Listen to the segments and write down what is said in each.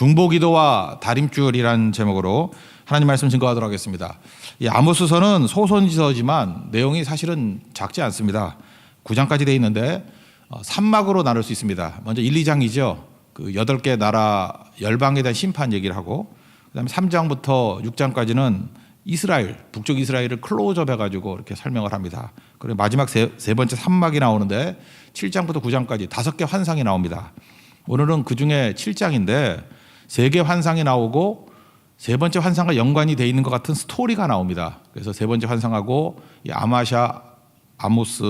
중보기도와 다림줄이라는 제목으로 하나님 말씀 증거하도록 하겠습니다. 이 아모스서는 소선지서지만 내용이 사실은 작지 않습니다. 9장까지 되어 있는데 3막으로 나눌 수 있습니다. 먼저 1, 2장이죠. 그 8개 나라 열방에 대한 심판 얘기를 하고, 그다음에 3장부터 6장까지는 이스라엘, 북쪽 이스라엘을 클로즈업 해가지고 이렇게 설명을 합니다. 그리고 마지막 세 번째 3막이 나오는데 7장부터 9장까지 5개 환상이 나옵니다. 오늘은 그 중에 7장인데 3개 환상이 나오고 세 번째 환상과 연관이 되어 있는 것 같은 스토리가 나옵니다. 그래서 세 번째 환상하고 이 아마샤, 아모스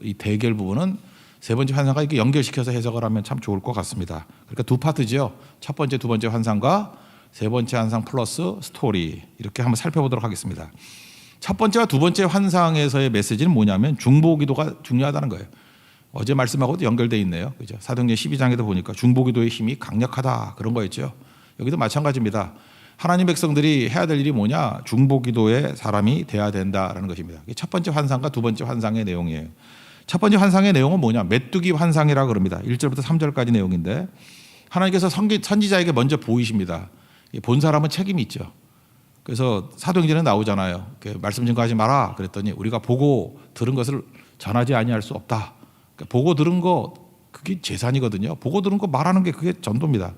이 대결 부분은 세 번째 환상과 이렇게 연결시켜서 해석을 하면 참 좋을 것 같습니다. 그러니까 두 파트죠. 첫 번째, 두 번째 환상과 세 번째 환상 플러스 스토리, 이렇게 한번 살펴보도록 하겠습니다. 첫 번째와 두 번째 환상에서의 메시지는 뭐냐면 중보기도가 중요하다는 거예요. 어제 말씀하고도 연결되어 있네요. 그죠? 사도행전 12장에도 보니까 중보기도의 힘이 강력하다, 그런 거였죠. 여기도 마찬가지입니다. 하나님 백성들이 해야 될 일이 뭐냐? 중보기도의 사람이 돼야 된다라는 것입니다. 이게 첫 번째 환상과 두 번째 환상의 내용이에요. 첫 번째 환상의 내용은 뭐냐? 메뚜기 환상이라고 그럽니다. 1절부터 3절까지 내용인데, 하나님께서 선지자에게 먼저 보이십니다. 본 사람은 책임이 있죠. 그래서 사도행전에 나오잖아요. 말씀 증거하지 마라 그랬더니 우리가 보고 들은 것을 전하지 아니할 수 없다. 그러니까 보고 들은 거 그게 재산이거든요. 보고 들은 거 말하는 게 그게 전도입니다.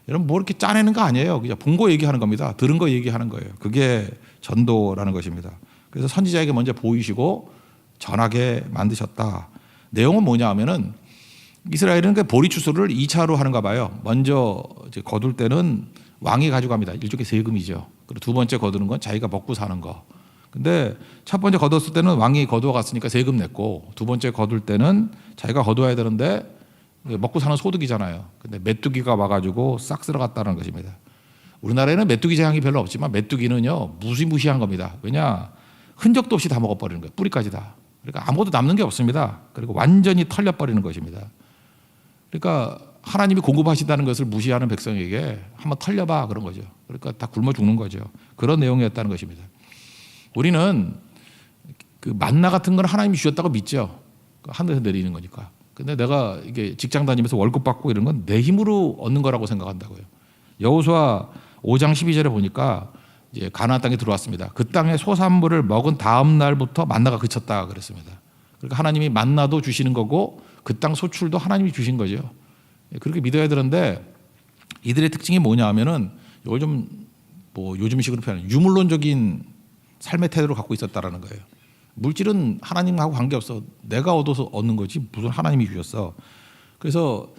여러분 뭐 이렇게 짜내는 거 아니에요. 그냥 본 거 얘기하는 겁니다. 들은 거 얘기하는 거예요. 그게 전도라는 것입니다. 그래서 선지자에게 먼저 보이시고 전하게 만드셨다. 내용은 뭐냐 하면은 이스라엘은 그 보리추수를 2차로 하는가 봐요. 먼저 이제 거둘 때는 왕이 가져갑니다. 일종의 세금이죠. 그리고 두 번째 거두는 건 자기가 먹고 사는 거. 근데 첫 번째 거뒀을 때는 왕이 거두어 갔으니까 세금 냈고, 두 번째 거둘 때는 자기가 거두어야 되는데 먹고 사는 소득이잖아요. 근데 메뚜기가 와가지고 싹 쓸어갔다는 것입니다. 우리나라에는 메뚜기 재앙이 별로 없지만 메뚜기는요 무시무시한 겁니다. 왜냐? 흔적도 없이 다 먹어버리는 거예요. 뿌리까지 다. 그러니까 아무것도 남는 게 없습니다. 그리고 완전히 털려버리는 것입니다. 그러니까 하나님이 공급하신다는 것을 무시하는 백성에게 한번 털려봐, 그런 거죠. 그러니까 다 굶어 죽는 거죠. 그런 내용이었다는 것입니다. 우리는 그 만나 같은 건 하나님이 주셨다고 믿죠. 하늘에서 내리는 거니까. 근데 내가 이게 직장 다니면서 월급 받고 이런 건 내 힘으로 얻는 거라고 생각한다고요. 여호수아 5장 12절에 보니까 이제 가나안 땅에 들어왔습니다. 그 땅의 소산물을 먹은 다음 날부터 만나가 그쳤다 그랬습니다. 그러니까 하나님이 만나도 주시는 거고 그 땅 소출도 하나님이 주신 거죠. 그렇게 믿어야 되는데, 이들의 특징이 뭐냐 하면은 이걸 좀 뭐 요즘식으로 표현하는 유물론적인 삶의 태도를 갖고 있었다라는 거예요. 물질은 하나님하고 관계없어. 내가 얻어서 얻는 거지 무슨 하나님이 주셨어. 그래서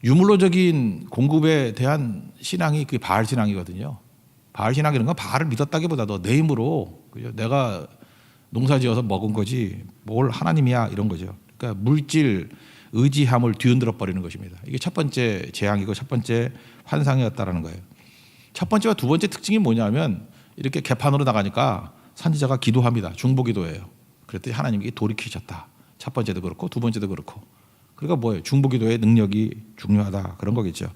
유물론적인 공급에 대한 신앙이 그게 바알 신앙이거든요. 바알 신앙이라는 건 바알을 믿었다기보다도 내 힘으로 내가 농사지어서 먹은 거지 뭘 하나님이야, 이런 거죠. 그러니까 물질, 의지함을 뒤흔들어 버리는 것입니다. 이게 첫 번째 재앙이고 첫 번째 환상이었다라는 거예요. 첫 번째와 두 번째 특징이 뭐냐면, 이렇게 개판으로 나가니까 선지자가 기도합니다. 중보기도예요. 그랬더니 하나님이 돌이키셨다. 첫 번째도 그렇고 두 번째도 그렇고. 그러니까 뭐예요? 중보기도의 능력이 중요하다, 그런 거겠죠.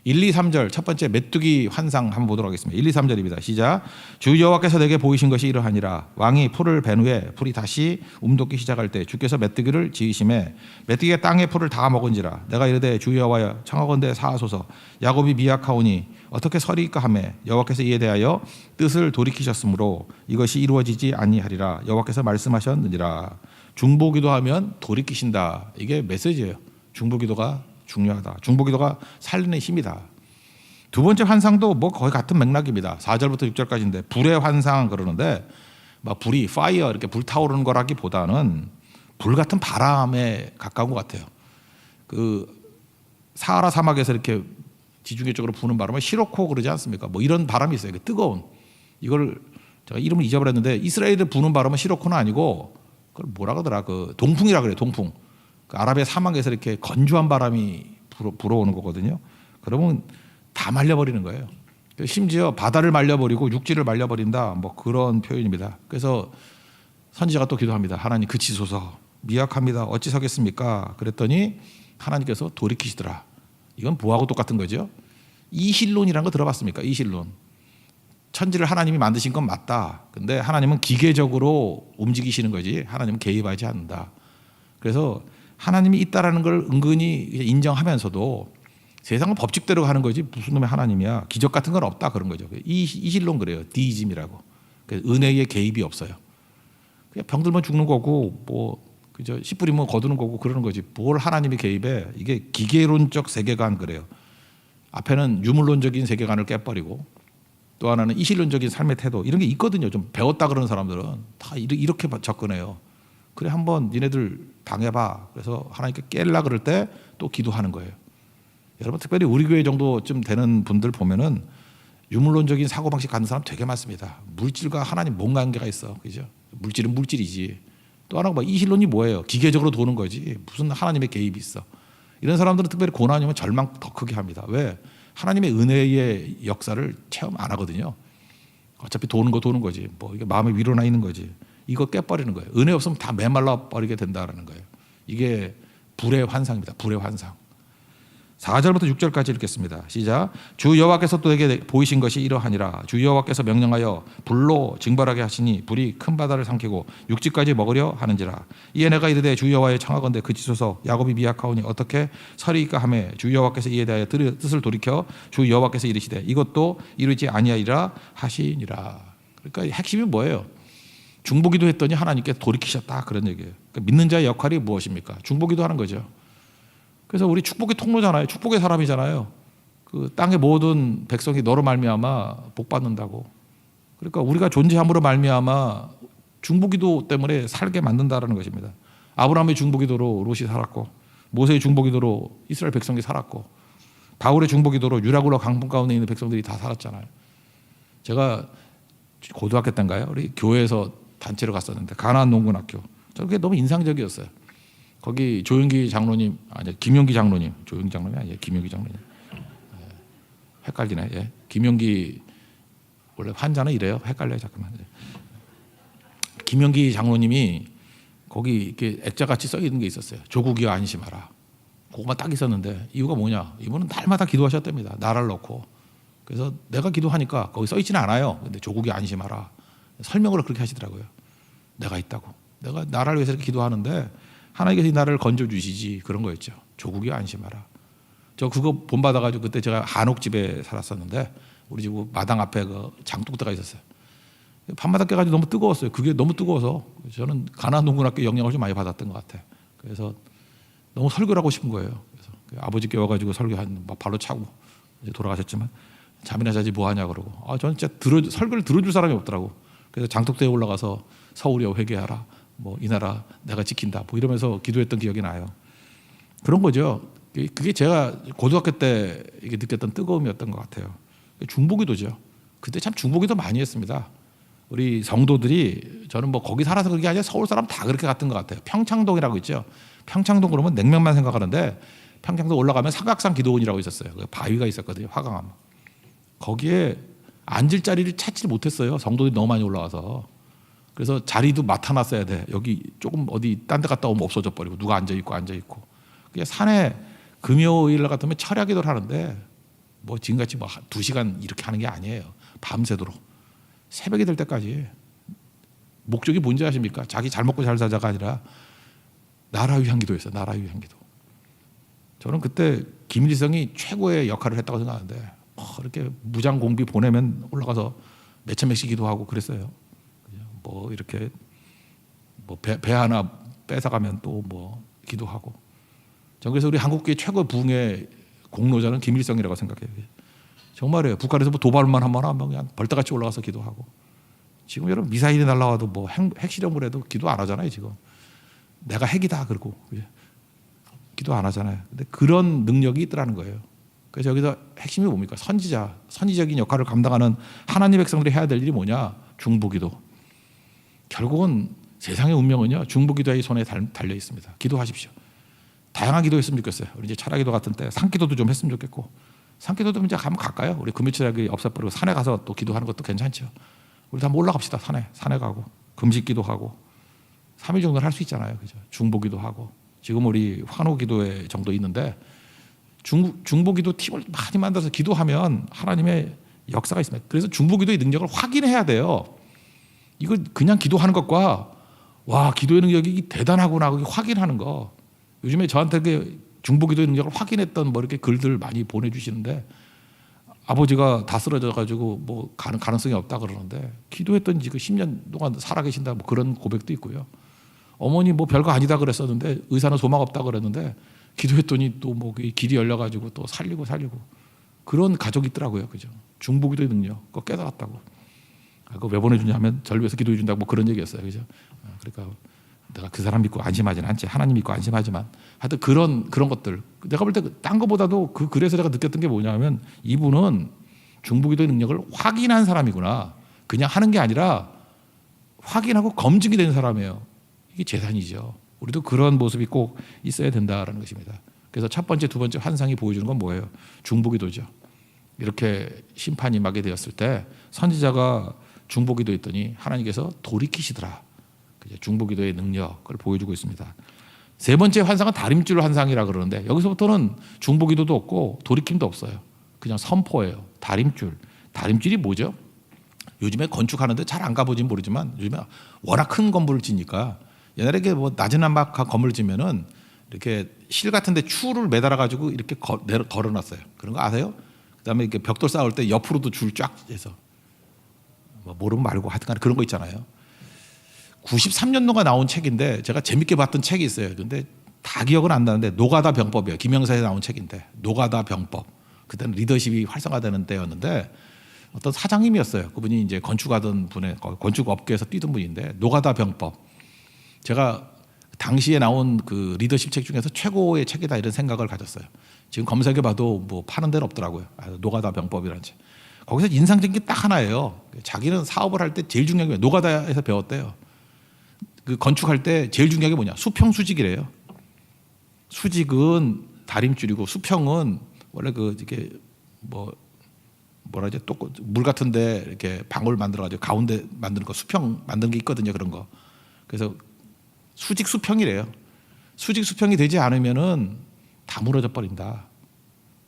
1, 2, 3절 첫 번째 메뚜기 환상 한번 보도록 하겠습니다. 1, 2, 3절입니다. 시작. 주 여호와께서 내게 보이신 것이 이러하니라. 왕이 풀을 벤 후에 풀이 다시 움돋기 시작할 때 주께서 메뚜기를 지으심에 메뚜기가 땅의 풀을 다 먹은지라. 내가 이르되 주 여호와여 청하건대 사하소서. 야곱이 미약하오니 어떻게 서리이까 하매 여호와께서 이에 대하여 뜻을 돌이키셨으므로 이것이 이루어지지 아니하리라. 여호와께서 말씀하셨느니라. 중보기도하면 돌이키신다. 이게 메시지예요. 중보기도가 중요하다. 중보기도가 살리는 힘이다. 두 번째 환상도 뭐 거의 같은 맥락입니다. 4절부터 6절까지인데 불의 환상 그러는데, 막 불이 파이어 이렇게 불타오르는 거라기보다는 불 같은 바람에 가까운 것 같아요. 그 사하라 사막에서 이렇게 지중해 쪽으로 부는 바람을 시로코 그러지 않습니까? 뭐 이런 바람이 있어요. 뜨거운, 이걸 제가 이름을 잊어버렸는데 이스라엘에 부는 바람은 시로코는 아니고 그걸 뭐라 그러더라? 그 동풍이라 그래요. 동풍. 그 아라비아 사막에서 이렇게 건조한 바람이 불어오는 거거든요. 그러면 다 말려버리는 거예요. 심지어 바다를 말려버리고 육지를 말려버린다, 뭐 그런 표현입니다. 그래서 선지자가 또 기도합니다. 하나님 그치소서, 미약합니다. 어찌 서겠습니까? 그랬더니 하나님께서 돌이키시더라. 이건 뭐하고 똑같은 거죠? 이실론이라는 거 들어봤습니까? 이실론. 천지를 하나님이 만드신 건 맞다. 근데 하나님은 기계적으로 움직이시는 거지 하나님은 개입하지 않는다. 그래서 하나님이 있다라는 걸 은근히 인정하면서도 세상은 법칙대로 가는 거지 무슨 놈의 하나님이야. 기적 같은 건 없다 그런 거죠. 이실론 그래요. 디이즘이라고. 은혜의 개입이 없어요. 그냥 병들면 죽는 거고 뭐 그저 씨 뿌리면 거두는 거고 그러는 거지. 뭘 하나님이 개입해. 이게 기계론적 세계관 그래요. 앞에는 유물론적인 세계관을 깨버리고 또 하나는 이실론적인 삶의 태도 이런 게 있거든요. 좀 배웠다 그러는 사람들은 다 이렇게 접근해요. 그래 한번 니네들 당해봐. 그래서 하나님께 깰라 그럴 때 또 기도하는 거예요. 여러분 특별히 우리 교회 정도쯤 되는 분들 보면은 유물론적인 사고방식 갖는 사람 되게 많습니다. 물질과 하나님 뭔 관계가 있어. 그죠? 물질은 물질이지. 또 하나가 뭐 이실론이 뭐예요? 기계적으로 도는 거지. 무슨 하나님의 개입이 있어. 이런 사람들은 특별히 고난이 오면 절망 더 크게 합니다. 왜? 하나님의 은혜의 역사를 체험 안 하거든요. 어차피 도는 거지. 뭐 이게 마음의 위로나 있는 거지. 이거 깨버리는 거예요. 은혜 없으면 다 메말라 버리게 된다라는 거예요. 이게 불의 환상입니다. 불의 환상. 4절부터 6절까지 읽겠습니다. 시작. 주 여호와께서 또 내게 보이신 것이 이러하니라. 주 여호와께서 명령하여 불로 징벌하게 하시니 불이 큰 바다를 삼키고 육지까지 먹으려 하는지라. 이에 내가 이르되 주 여호와의 청하건대 그치소서. 야곱이 미약하오니 어떻게 서리이까 하매 주 여호와께서 이에 대하여 뜻을 돌이켜 주 여호와께서 이르시되 이것도 이루지 아니하리라 하시니라. 그러니까 핵심이 뭐예요? 중보기도 했더니 하나님께 돌이키셨다 그런 얘기예요. 그러니까 믿는 자의 역할이 무엇입니까? 중보기도 하는 거죠. 그래서 우리 축복의 통로잖아요. 축복의 사람이잖아요. 그 땅의 모든 백성이 너로 말미암아 복 받는다고. 그러니까 우리가 존재함으로 말미암아 중보기도 때문에 살게 만든다라는 것입니다. 아브라함의 중보기도로 롯이 살았고, 모세의 중보기도로 이스라엘 백성이 살았고, 바울의 중보기도로 유라굴라 강풍 가운데 있는 백성들이 다 살았잖아요. 제가 고등학교 때인가요? 우리 교회에서 단체로 갔었는데 가나안 농군학교. 저는 그게 너무 인상적이었어요. 거기 조영기 장로님, 아니 김용기 장로님, 조영기 장로님 아니에요, 김용기 장로님. 헷갈리네. 예. 김용기 원래 환자는 이래요. 헷갈려요, 잠깐만. 김용기 장로님이 거기 이렇게 액자같이 써 있는 게 있었어요. 조국이여 안심하라. 그거만 딱 있었는데 이유가 뭐냐? 이분은 날마다 기도하셨답니다. 나라를 놓고. 그래서 내가 기도하니까 거기 써 있지는 않아요. 근데 조국이 안심하라. 설명을 그렇게 하시더라고요. 내가 있다고. 내가 나라를 위해서 이렇게 기도하는데 하나님께서 이 나라를 건져주시지 그런 거였죠. 조국이 안심하라. 저 그거 본받아가지고 그때 제가 한옥집에 살았었는데 우리 집 마당 앞에 그 장독대가 있었어요. 밤마다 깨가지고 너무 뜨거웠어요. 그게 너무 뜨거워서 저는 가나안 농군학교 영향을 좀 많이 받았던 것 같아요. 그래서 너무 설교를 하고 싶은 거예요. 그래서 아버지께 와가지고 설교한 발로 차고 이제 돌아가셨지만 잠이나 자지 뭐 하냐 그러고 저는 진짜 설교를 들어줄 사람이 없더라고. 그래서 장독대에 올라가서 서울이여 회개하라. 뭐 이 나라 내가 지킨다. 뭐 이러면서 기도했던 기억이 나요. 그런 거죠. 그게 제가 고등학교 때 이게 느꼈던 뜨거움이었던 것 같아요. 중보기도죠. 그때 참 중보기도 많이 했습니다. 우리 성도들이 저는 뭐 거기 살아서 그런 게 아니라 서울 사람 다 그렇게 갔던 것 같아요. 평창동이라고 있죠. 평창동 그러면 냉면만 생각하는데 평창동 올라가면 삼각산 기도원이라고 있었어요. 바위가 있었거든요. 화강암. 거기에 앉을 자리를 찾지 못했어요. 성도들이 너무 많이 올라와서. 그래서 자리도 맡아놨어야 돼. 여기 조금 어디 딴 데 갔다 오면 없어져 버리고 누가 앉아있고. 그냥 산에 금요일 같으면 철야 기도를 하는데 뭐 지금같이 뭐 2시간 이렇게 하는 게 아니에요. 밤새도록. 새벽이 될 때까지. 목적이 뭔지 아십니까? 자기 잘 먹고 잘 살자가 아니라 나라 위한 기도였어요. 나라 위한 기도. 저는 그때 김일성이 최고의 역할을 했다고 생각하는데 이렇게 무장 공비 보내면 올라가서 몇천 명씩 기도하고 그랬어요. 뭐 이렇게 뭐 배 하나 뺏어가면 또 뭐 기도하고. 전 그래서 우리 한국교회 최고 부흥의 공로자는 김일성이라고 생각해요. 정말이에요. 북한에서 뭐 도발만 한번 하면 그냥 벌떼같이 올라가서 기도하고. 지금 여러분 미사일이 날라와도 뭐 핵실험을 해도 기도 안 하잖아요. 지금 내가 핵이다 그러고 기도 안 하잖아요. 근데 그런 능력이 있더라는 거예요. 그래서 여기서 핵심이 뭡니까? 선지적인 역할을 감당하는 하나님 백성들이 해야 될 일이 뭐냐? 중보기도. 결국은 세상의 운명은요 중보기도의 손에 달려 있습니다. 기도하십시오. 다양한 기도했으면 좋겠어요. 우리 이제 철야기도 같은 때 산기도도 좀 했으면 좋겠고, 산기도도 이제 가면 갈까요? 우리 금요철야기 없애버리고 산에 가서 또 기도하는 것도 괜찮죠. 우리도 한번 올라갑시다. 산에 가고 금식기도 하고 3일 정도는 할 수 있잖아요. 그죠? 중보기도 하고. 지금 우리 환호기도회 정도 있는데 중보기도 팀을 많이 만들어서 기도하면 하나님의 역사가 있습니다. 그래서 중보기도의 능력을 확인해야 돼요. 이거 그냥 기도하는 것과 와 기도의 능력이 대단하구나 확인하는 거. 요즘에 저한테 중보기도의 능력을 확인했던 뭐 이렇게 글들 많이 보내주시는데 아버지가 다 쓰러져 가지고 뭐 가능성이 없다 그러는데 기도했던 지 그 10년 동안 살아계신다 뭐 그런 고백도 있고요. 어머니 뭐 별거 아니다 그랬었는데 의사는 소망 없다 그랬는데 기도했더니 또 뭐 길이 열려 가지고 또 살리고 그런 가족이 있더라고요. 그죠? 중보기도의 능력 그거 깨달았다고. 그거 왜 보내주냐면 저를 위해서 기도해 준다고 뭐 그런 얘기였어요. 그죠? 그러니까 내가 그 사람 믿고 안심하지는 않지. 하나님 믿고 안심하지만 하여튼 그런 것들 내가 볼 때 딴 거보다도 그 글에서 제가 느꼈던 게 뭐냐면 이분은 중보기도의 능력을 확인한 사람이구나. 그냥 하는 게 아니라 확인하고 검증이 된 사람이에요. 이게 재산이죠. 우리도 그런 모습이 꼭 있어야 된다라는 것입니다. 그래서 첫 번째, 두 번째 환상이 보여주는 건 뭐예요? 중보기도죠. 이렇게 심판이 임하게 되었을 때 선지자가 중보기도 했더니 하나님께서 돌이키시더라. 중보기도의 능력을 보여주고 있습니다. 세 번째 환상은 다림줄 환상이라 그러는데 여기서부터는 중보기도도 없고 돌이킴도 없어요. 그냥 선포예요. 다림줄이 뭐죠? 요즘에 건축하는데 잘 안 가보진 모르지만 요즘에 워낙 큰 건물을 지니까 옛날에 이게 뭐 낮은 한박한 건물을 지면은 이렇게 실 같은데 추를 매달아 가지고 이렇게 걸어놨어요. 그런 거 아세요? 그다음에 이렇게 벽돌 쌓을 때 옆으로도 줄 쫙 해서 뭐 모르면 말고 하여튼간 그런 거 있잖아요. 93년도가 나온 책인데 제가 재밌게 봤던 책이 있어요. 근데 다 기억은 안 나는데 노가다 병법이에요. 김영사에 나온 책인데 노가다 병법. 그때는 리더십이 활성화되는 때였는데 어떤 사장님이었어요. 그분이 이제 건축하던 분의 건축업계에서 뛰던 분인데 노가다 병법. 제가 당시에 나온 그 리더십 책 중에서 최고의 책이다 이런 생각을 가졌어요. 지금 검색해봐도 뭐 파는 데는 없더라고요. 노가다 병법이라는 책. 거기서 인상적인 게 딱 하나예요. 자기는 사업을 할 때 제일 중요한 게 노가다에서 배웠대요. 그 건축할 때 제일 중요한 게 뭐냐? 수평 수직이래요. 수직은 다림줄이고 수평은 원래 그 이게 뭐라지 또 물 같은데 이렇게 방울 만들어 가지고 가운데 만드는 거 수평 만드는 게 있거든요. 그런 거. 그래서 수직 수평이래요. 수직 수평이 되지 않으면은 다 무너져 버린다.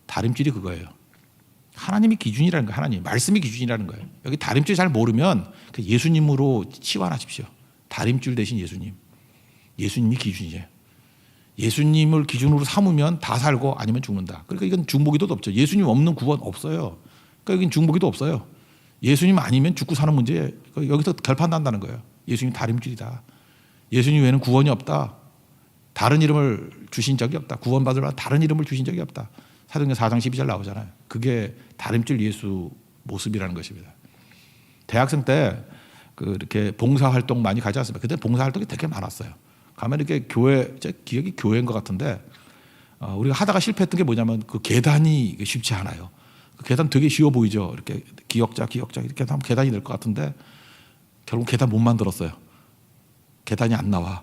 다림줄이 그거예요. 하나님이 기준이라는 거예요. 하나님 말씀이 기준이라는 거예요. 여기 다림줄 잘 모르면 예수님으로 치환하십시오. 다림줄 대신 예수님이 기준이에요. 예수님을 기준으로 삼으면 다 살고 아니면 죽는다. 그러니까 이건 중보기도도 없죠. 예수님 없는 구원 없어요. 그러니까 여긴 중보기도 없어요. 예수님 아니면 죽고 사는 문제 여기서 결판난다는 거예요. 예수님 다림줄이다. 예수님 외에는 구원이 없다. 다른 이름을 주신 적이 없다. 구원받을 만한 다른 이름을 주신 적이 없다. 사도행전 4장 12절 나오잖아요. 그게 다림줄 예수 모습이라는 것입니다. 대학생 때 이렇게 봉사활동 많이 가지 않습니까? 그때 봉사활동이 되게 많았어요. 가면 이렇게 교회, 제 기억이 교회인 것 같은데 우리가 하다가 실패했던 게 뭐냐면 그 계단이 쉽지 않아요. 그 계단 되게 쉬워 보이죠. 이렇게 기역자 이렇게 하면 계단이 될 것 같은데 결국 계단 못 만들었어요. 계단이 안 나와.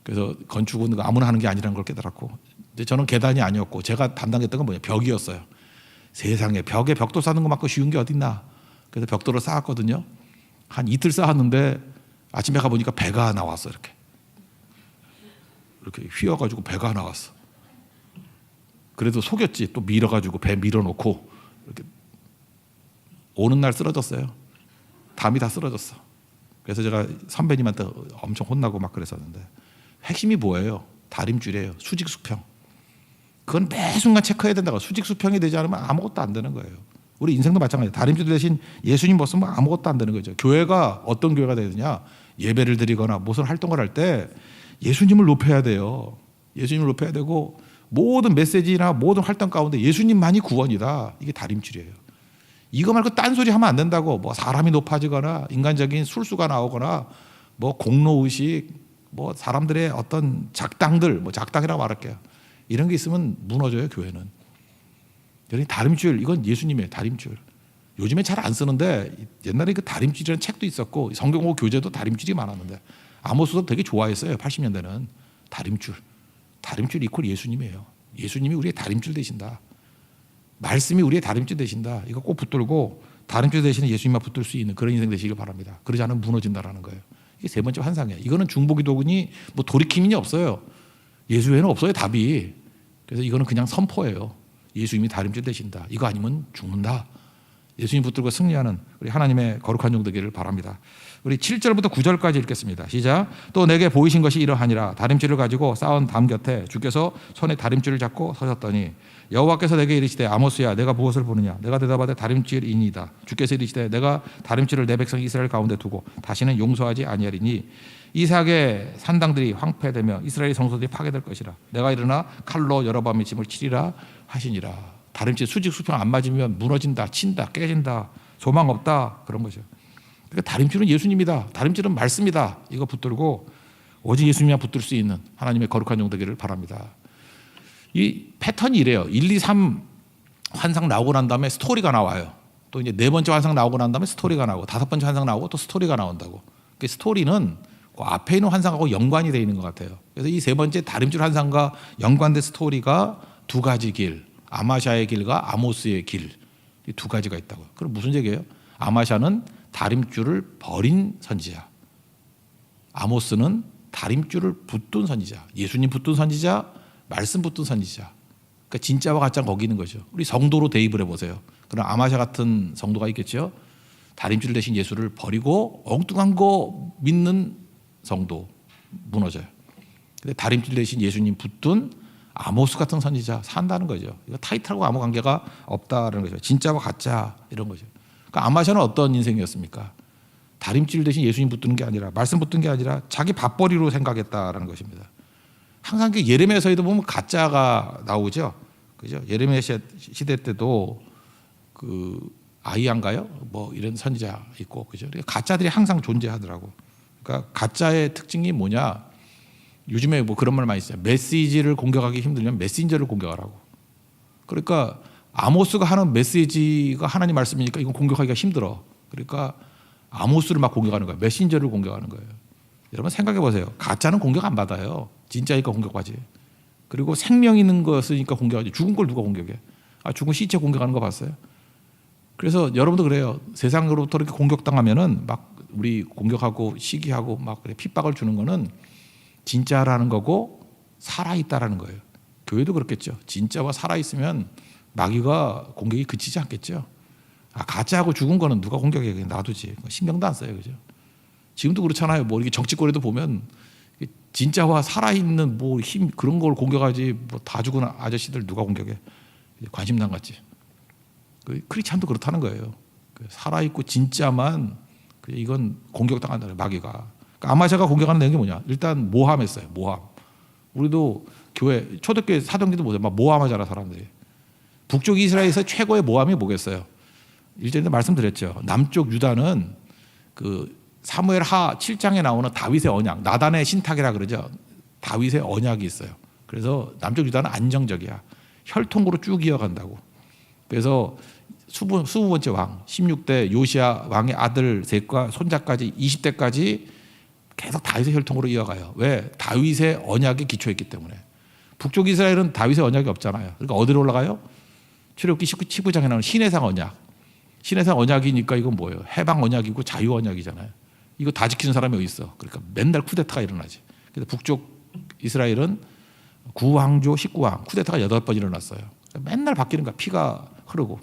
그래서 건축은 아무나 하는 게 아니라는 걸 깨달았고 근데 저는 계단이 아니었고 제가 담당했던 건 뭐냐 벽이었어요. 세상에 벽에 벽돌 쌓는 것만큼 쉬운 게 어딨나. 그래서 벽돌을 쌓았거든요. 한 이틀 쌓았는데 아침에 가보니까 배가 나왔어. 이렇게 휘어가지고 배가 나왔어. 그래도 속였지. 또 밀어가지고 배 밀어놓고 이렇게 오는 날 쓰러졌어요. 담이 다 쓰러졌어. 그래서 제가 선배님한테 엄청 혼나고 막 그랬었는데 핵심이 뭐예요? 다림줄이에요. 수직 수평. 그건 매 순간 체크해야 된다고. 수직 수평이 되지 않으면 아무것도 안 되는 거예요. 우리 인생도 마찬가지예요. 다림줄 대신 예수님 못 쓰면 아무것도 안 되는 거죠. 교회가 어떤 교회가 돼야 되냐? 예배를 드리거나 무슨 활동을 할 때 예수님을 높여야 돼요. 예수님을 높여야 되고 모든 메시지나 모든 활동 가운데 예수님만이 구원이다. 이게 다림줄이에요. 이거 말고 딴소리 하면 안 된다고. 뭐 사람이 높아지거나 인간적인 술수가 나오거나 뭐 공로의식 뭐 사람들의 어떤 작당들 뭐 작당이라고 말할게요. 이런 게 있으면 무너져요. 교회는. 여기 다림줄 이건 예수님의 다림줄. 요즘에 잘 안 쓰는데 옛날에 그 다림줄이라는 책도 있었고 성경고 교재도 다림줄이 많았는데 아모스도 되게 좋아했어요. 80년대는 다림줄 이퀄 예수님이에요. 예수님이 우리의 다림줄 되신다. 말씀이 우리의 다림줄 되신다. 이거 꼭 붙들고 다림줄 대신에 예수님만 붙들 수 있는 그런 인생 되시길 바랍니다. 그러지 않으면 무너진다라는 거예요. 이게 세 번째 환상이에요. 이거는 중보기도군이 뭐 돌이킴이 없어요. 예수 외에는 없어요. 답이. 그래서 이거는 그냥 선포예요. 예수님이 다림줄 되신다. 이거 아니면 죽는다. 예수님 붙들고 승리하는 우리 하나님의 거룩한 종 되기를 바랍니다. 우리 7절부터 9절까지 읽겠습니다. 시작. 또 내게 보이신 것이 이러하니라. 다림줄을 가지고 쌓은 담 곁에 주께서 손에 다림줄을 잡고 서셨더니 여호와께서 내게 이르시되 아모스야 내가 무엇을 보느냐. 내가 대답하되 다림줄이니이다. 주께서 이르시되 내가 다림줄을 내 백성 이스라엘 가운데 두고 다시는 용서하지 아니하리니 이삭의 산당들이 황폐되며 이스라엘 성소들이 파괴될 것이라. 내가 일어나 칼로 여로보암의 집을 치리라 하시니라. 다림줄 수직 수평 안 맞으면 무너진다, 친다, 깨진다, 소망 없다 그런 거죠. 그러니까 다림줄은 예수님이다. 다림줄은 말씀이다. 이거 붙들고 오직 예수님만 붙들 수 있는 하나님의 거룩한 종 되기를 바랍니다. 이 패턴이 이래요. 1, 2, 3 환상 나오고 난 다음에 스토리가 나와요. 또 이제 네 번째 환상 나오고 난 다음에 스토리가 나오고 다섯 번째 환상 나오고 또 스토리가 나온다고. 그 스토리는 그 앞에 있는 환상하고 연관이 되어 있는 것 같아요. 그래서 이 세 번째 다림줄 환상과 연관된 스토리가 두 가지 길, 아마샤의 길과 아모스의 길, 이 두 가지가 있다고요. 그럼 무슨 얘기예요? 아마샤는 다림줄을 버린 선지자, 아모스는 다림줄을 붙든 선지자, 예수님 붙든 선지자, 말씀 붙든 선지자. 그러니까 진짜와 가짜가 거기 있는 거죠. 우리 성도로 대입을 해보세요. 그럼 아마샤 같은 성도가 있겠죠. 다림줄 대신 예수를 버리고 엉뚱한 거 믿는 성도 무너져요. 근데 다림줄 대신 예수님 붙든 아모스 같은 선지자 산다는 거죠. 이거 타이틀하고 아무 관계가 없다는 거죠. 진짜와 가짜 이런 거죠. 그러니까 아마샤는 어떤 인생이었습니까? 다림줄 대신 예수님 붙드는 게 아니라 말씀 붙든 게 아니라 자기 밥벌이로 생각했다라는 것입니다. 항상 그 예레미야서에도 보면 가짜가 나오죠. 그죠? 예레미야 시대 때도 그 아이안가요? 뭐 이런 선지자 있고 그죠? 가짜들이 항상 존재하더라고. 그러니까 가짜의 특징이 뭐냐? 요즘에 뭐 그런 말 많이 써요. 메시지를 공격하기 힘들면 메신저를 공격하라고. 그러니까 아모스가 하는 메시지가 하나님 말씀이니까 이건 공격하기가 힘들어. 그러니까 아모스를 막 공격하는 거예요. 메신저를 공격하는 거예요. 여러분 생각해 보세요. 가짜는 공격 안 받아요. 진짜니까 공격하지. 그리고 생명 있는 것이니까 공격하지. 죽은 걸 누가 공격해? 죽은 시체 공격하는 거 봤어요? 그래서 여러분도 그래요. 세상으로부터 이렇게 공격당하면은 막 우리 공격하고 시기하고 막 핍박을 주는 거는 진짜라는 거고 살아있다라는 거예요. 교회도 그렇겠죠. 진짜와 살아있으면 마귀가 공격이 그치지 않겠죠. 가짜하고 죽은 거는 누가 공격해? 그냥 놔두지. 신경도 안 써요. 그죠? 지금도 그렇잖아요. 뭐 이렇게 정치권에도 보면 진짜와 살아있는 뭐 힘 그런 걸 공격하지 뭐 다 죽은 아저씨들 누가 공격해? 관심도 안 갖지. 크리스찬도 그렇다는 거예요. 살아있고 진짜만 이건 공격당한다는 마귀가. 그러니까 아마샤가 공격하는 내용이 뭐냐? 일단 모함했어요. 모함. 우리도 교회 초대교회 사도행전도 보세요. 막 모함하잖아 사람들이. 북쪽 이스라엘에서 최고의 모함이 뭐겠어요? 일전에 말씀드렸죠. 남쪽 유다는 그 사무엘 하 7장에 나오는 다윗의 언약, 나단의 신탁이라 그러죠. 다윗의 언약이 있어요. 그래서 남쪽 유다는 안정적이야. 혈통으로 쭉 이어간다고. 그래서 20번째 왕, 16대 요시야 왕의 아들 셋과 손자까지 20대까지 계속 다윗의 혈통으로 이어가요. 왜? 다윗의 언약에 기초했기 때문에. 북쪽 이스라엘은 다윗의 언약이 없잖아요. 그러니까 어디로 올라가요? 출애굽기 19장에 나오는 신해상 언약. 신해상 언약이니까 이건 뭐예요? 해방 언약이고 자유 언약이잖아요. 이거 다 지키는 사람이 어디 있어? 그러니까 맨날 쿠데타가 일어나지. 그래서 북쪽 이스라엘은 9왕조 19왕 쿠데타가 8번 일어났어요. 맨날 바뀌는 거야. 피가 흐르고.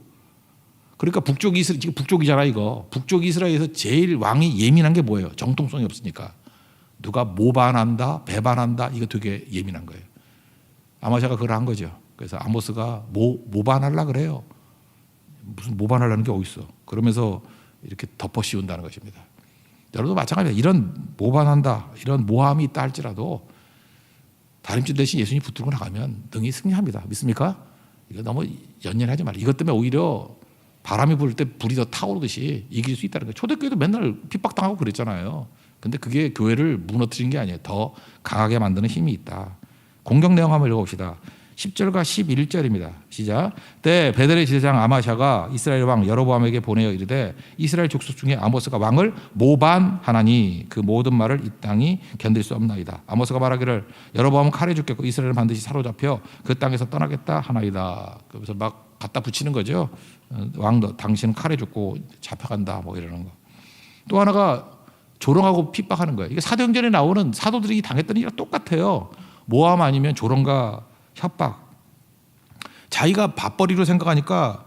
그러니까 북쪽 이스라엘 지금 북쪽이잖아 이거. 북쪽 이스라엘에서 제일 왕이 예민한 게 뭐예요? 정통성이 없으니까. 누가 모반한다, 배반한다 이거 되게 예민한 거예요. 아마샤가 그걸 한 거죠. 그래서 아모스가 모반하려 그래요. 무슨 모반하려는 게 어디 있어? 그러면서 이렇게 덮어 씌운다는 것입니다. 여러분도 마찬가지예요. 이런 모반한다, 이런 모함이 있다 할지라도 다림줄 대신 예수님 붙들고 나가면 능히 승리합니다. 믿습니까? 이거 너무 연연하지 말아요. 이것 때문에 오히려 바람이 불 때 불이 더 타오르듯이 이길 수 있다는 거예요. 초대교회도 맨날 핍박당하고 그랬잖아요. 근데 그게 교회를 무너뜨린 게 아니에요. 더 강하게 만드는 힘이 있다. 공격 내용 한번 읽어봅시다. 10절과 11절입니다. 시작. 때 베델의 제사장 아마샤가 이스라엘 왕 여로보암에게 보내어 이르되 이스라엘 족속 중에 아모스가 왕을 모반하나니 그 모든 말을 이 땅이 견딜 수 없나이다. 아모스가 말하기를 여로보암은 칼에 죽겠고 이스라엘은 반드시 사로잡혀 그 땅에서 떠나겠다 하나이다. 그래서 막 갖다 붙이는 거죠. 왕도 당신은 칼에 죽고 잡혀간다 뭐 이러는 거. 또 하나가 조롱하고 핍박하는 거예요. 이게 사도행전에 나오는 사도들이 당했던 일이랑 똑같아요. 모함 아니면 조롱과 협박. 자기가 밥벌이로 생각하니까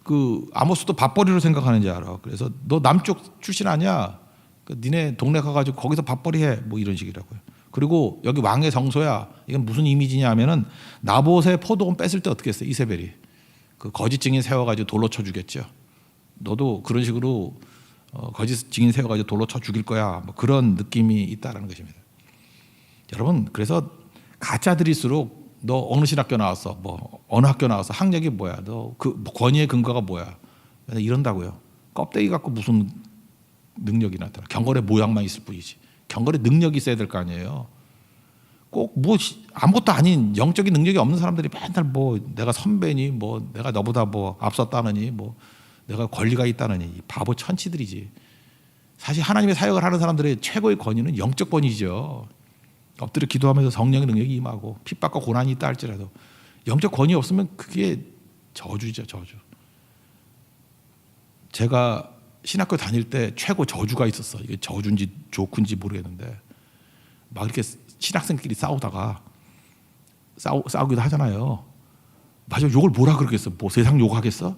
그 아모스도 밥벌이로 생각하는지 알아. 그래서 너 남쪽 출신 아니야? 그 니네 동네 가가지고 거기서 밥벌이 해. 뭐 이런 식이라고요. 그리고 여기 왕의 성소야. 이건 무슨 이미지냐 하면은 나봇의 포도원 뺐을 때 어떻게 했어요? 이세벨이 그 거짓 증인 세워가지고 돌로 쳐 죽였죠. 너도 그런 식으로 거짓 증인 세워가지고 돌로 쳐 죽일 거야. 뭐 그런 느낌이 있다라는 것입니다. 여러분, 그래서 가짜들일수록 너 어느 신학교 나왔어? 뭐 어느 학교 나왔어? 학력이 뭐야? 너 그 권위의 근거가 뭐야? 이런다고요. 껍데기 갖고 무슨 능력이 나타나? 경건의 모양만 있을 뿐이지. 경건의 능력이 있어야 될 거 아니에요. 꼭 뭐 아무것도 아닌 영적인 능력이 없는 사람들이 맨날 뭐 내가 선배니, 뭐 내가 너보다 뭐 앞섰다느니, 뭐 내가 권리가 있다느니 바보 천치들이지. 사실 하나님의 사역을 하는 사람들의 최고의 권위는 영적 권위죠. 엎드려 기도하면서 성령의 능력이 임하고 핍박과 고난이 있다 할지라도 영적 권위 없으면 그게 저주죠, 저주. 제가 신학교 다닐 때 최고 저주가 있었어. 이게 저주인지 조크인지 모르겠는데 막 이렇게 신학생끼리 싸우다가 싸우기도 하잖아요. 맞아, 욕을 뭐라 그러겠어? 뭐 세상 욕하겠어?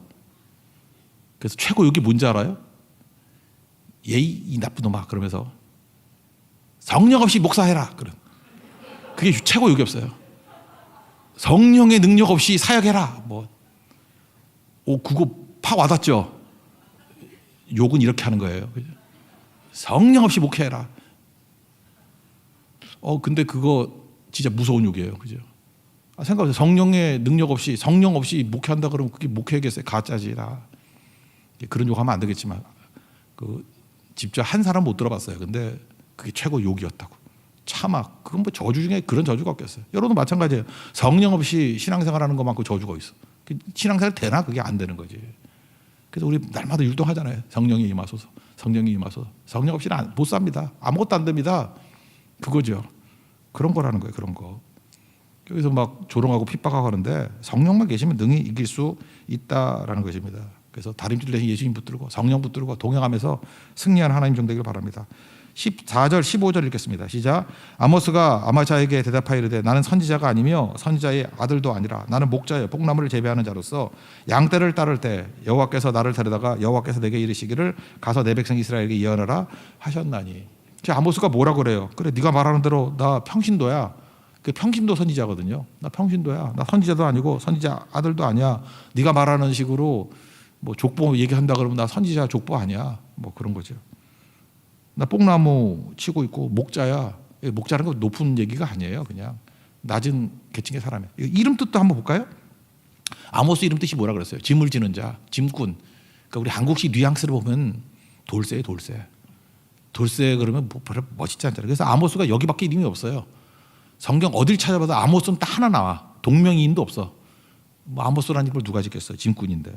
그래서 최고 욕이 뭔지 알아요? 예의 이 나쁜 놈아 그러면서 성령 없이 목사해라. 그런. 그게 최고 욕이 없어요. 성령의 능력 없이 사역해라. 뭐, 그거 파 와닿죠? 욕은 이렇게 하는 거예요. 성령 없이 목회해라. 근데 그거 진짜 무서운 욕이에요. 그죠? 생각해보세요. 성령의 능력 없이, 성령 없이 목회한다 그러면 그게 목회겠어요? 가짜지라. 그런 욕 하면 안 되겠지만, 직접 한 사람 못 들어봤어요. 근데 그게 최고 욕이었다고. 차막. 그건 뭐 저주 중에 그런 저주가 없겠어요. 여러분도 마찬가지예요. 성령 없이 신앙생활 하는 것만큼 저주가 있어. 신앙생활 되나? 그게 안 되는 거지. 그래서 우리 날마다 율동하잖아요. 성령이 임하소서. 성령이 임하소서. 성령 없이는 못 삽니다. 아무것도 안 됩니다. 그거죠. 그런 거라는 거예요. 그런 거. 여기서 막 조롱하고 핍박하고 하는데 성령만 계시면 능히 이길 수 있다라는 것입니다. 그래서 다림질 대신 예수님 붙들고 성령 붙들고 동행하면서 승리하는 하나님 종 되길 바랍니다. 14절 15절 읽겠습니다. 시작. 아모스가 아마샤에게 대답하여 이르되 나는 선지자가 아니며 선지자의 아들도 아니라 나는 목자여 뽕나무를 재배하는 자로서 양떼를 따를 때 여호와께서 나를 데려다가 여호와께서 내게 이르시기를 가서 내 백성 이스라엘에게 예언하라 하셨나니. 아모스가 뭐라 그래요? 그래, 네가 말하는 대로 나 평신도야. 그 평신도 선지자거든요. 나 평신도야. 나 선지자도 아니고 선지자 아들도 아니야. 네가 말하는 식으로 뭐 족보 얘기한다 그러면 나 선지자 족보 아니야. 뭐 그런 거죠. 나 뽕나무 치고 있고 목자야. 목자라는 건 높은 얘기가 아니에요. 그냥 낮은 계층의 사람이에요. 이름 뜻도 한번 볼까요? 아모스 이름 뜻이 뭐라 그랬어요? 짐을 지는 자, 짐꾼. 그러니까 우리 한국식 뉘앙스를 보면 돌쇠예요, 돌쇠. 돌쇠 그러면 뭐 별로 멋있지 않잖아요. 그래서 아모스가 여기밖에 이름이 없어요. 성경 어딜 찾아봐도 아모스는 딱 하나 나와. 동명이인도 없어. 뭐 아모스라는 이름을 누가 짓겠어요? 짐꾼인데.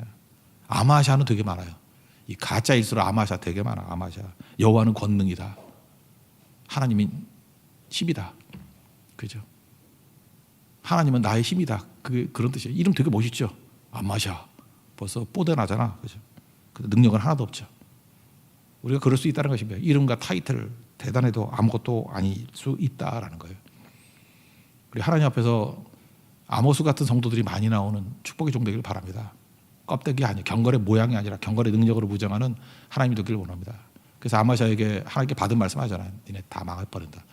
아마샤는 되게 많아요. 이 가짜일수록 아마샤 되게 많아. 아마샤. 여호와는 권능이다. 하나님이 힘이다. 그죠? 하나님은 나의 힘이다. 그런 뜻이에요. 이름 되게 멋있죠? 아마샤. 벌써 뽀대나잖아. 그죠? 근데 능력은 하나도 없죠. 우리가 그럴 수 있다는 것입니다. 이름과 타이틀 대단해도 아무것도 아닐 수 있다라는 거예요. 우리 하나님 앞에서 아모스 같은 성도들이 많이 나오는 축복의 종 되기를 바랍니다. 껍데기 아니에요. 경건의 모양이 아니라 경건의 능력으로 무장하는 하나님이 되기를 원합니다. 그래서 아마샤에게 하나님께 받은 말씀 하잖아요. 니네 다 망해버린다.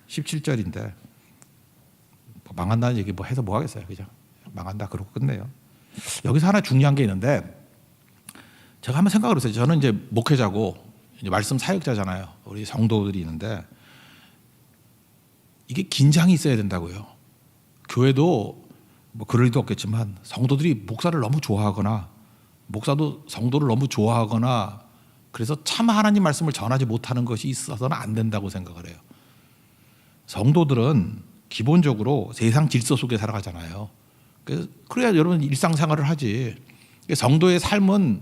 17절인데 뭐 망한다는 얘기 뭐 해서 뭐 하겠어요. 그죠? 망한다 그러고 끝내요. 여기서 하나 중요한 게 있는데 제가 한번 생각을 했어요. 저는 이제 목회자고 이제 말씀 사역자잖아요. 우리 성도들이 있는데 이게 긴장이 있어야 된다고요. 교회도 뭐 그럴 리도 없겠지만 성도들이 목사를 너무 좋아하거나 목사도 성도를 너무 좋아하거나 그래서 참 하나님 말씀을 전하지 못하는 것이 있어서는 안 된다고 생각을 해요. 성도들은 기본적으로 세상 질서 속에 살아가잖아요. 그래야 여러분 일상생활을 하지. 성도의 삶은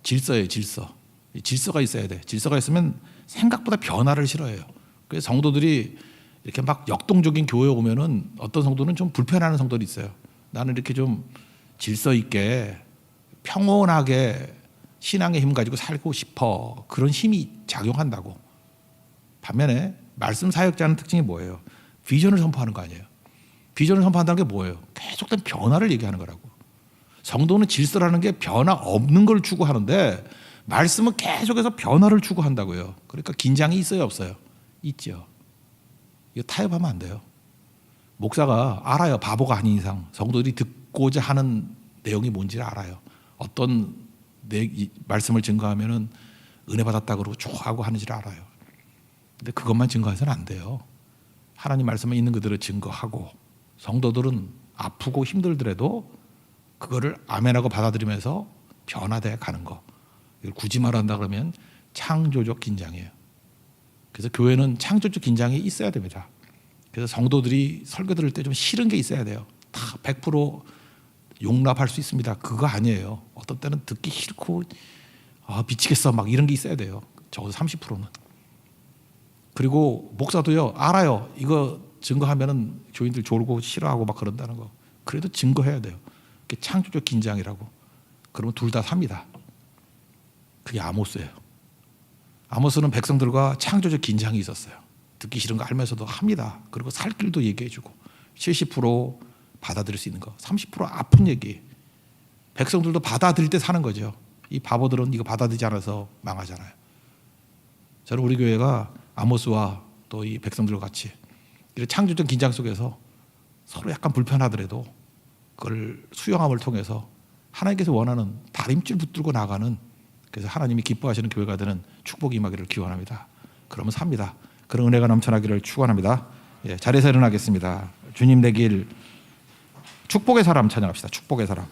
질서예요. 질서. 질서가 있어야 돼. 질서가 있으면 생각보다 변화를 싫어해요. 그래서 성도들이 이렇게 막 역동적인 교회에 오면은 어떤 성도는 좀 불편해하는 성도들이 있어요. 나는 이렇게 좀 질서 있게 평온하게 신앙의 힘 가지고 살고 싶어. 그런 힘이 작용한다고. 반면에 말씀 사역자는 특징이 뭐예요? 비전을 선포하는 거 아니에요. 비전을 선포한다는 게 뭐예요? 계속된 변화를 얘기하는 거라고. 성도는 질서라는 게 변화 없는 걸 추구하는데 말씀은 계속해서 변화를 추구한다고요. 그러니까 긴장이 있어요, 없어요? 있죠. 이거 타협하면 안 돼요. 목사가 알아요. 바보가 아닌 이상 성도들이 듣고자 하는 내용이 뭔지를 알아요. 어떤 말씀을 증거하면은 은혜 받았다 그러고 좋아하고 하는지를 알아요. 근데 그것만 증거해서는 안 돼요. 하나님 말씀에 있는 그대로 증거하고 성도들은 아프고 힘들더라도 그거를 아멘하고 받아들이면서 변화돼 가는 거. 이걸 굳이 말한다 그러면 창조적 긴장이에요. 그래서 교회는 창조적 긴장이 있어야 됩니다. 그래서 성도들이 설교 들을 때 좀 싫은 게 있어야 돼요. 다 100% 용납할 수 있습니다. 그거 아니에요. 어떤 때는 듣기 싫고 미치겠어 막 이런 게 있어야 돼요. 적어도 30%는. 그리고 목사도요 알아요. 이거 증거하면은 교인들 졸고 싫어하고 막 그런다는 거. 그래도 증거해야 돼요. 그게 창조적 긴장이라고. 그러면 둘 다 삽니다. 그게 아모스예요. 아모스는 백성들과 창조적 긴장이 있었어요. 듣기 싫은 거 알면서도 합니다. 그리고 살 길도 얘기해주고 70% 받아들일 수 있는 거, 30% 아픈 얘기. 백성들도 받아들일 때 사는 거죠. 이 바보들은 이거 받아들이지 않아서 망하잖아요. 저는 우리 교회가 아모스와 또 이 백성들과 같이 이런 창조적 긴장 속에서 서로 약간 불편하더라도 그걸 수용함을 통해서 하나님께서 원하는 다림줄 붙들고 나가는, 그래서 하나님이 기뻐하시는 교회가 되는 축복이 임하기를 기원합니다. 그러면 삽니다. 그런 은혜가 넘쳐나기를 축원합니다. 자리에서 일어나겠습니다. 주님 되길 축복의 사람 찬양합시다. 축복의 사람.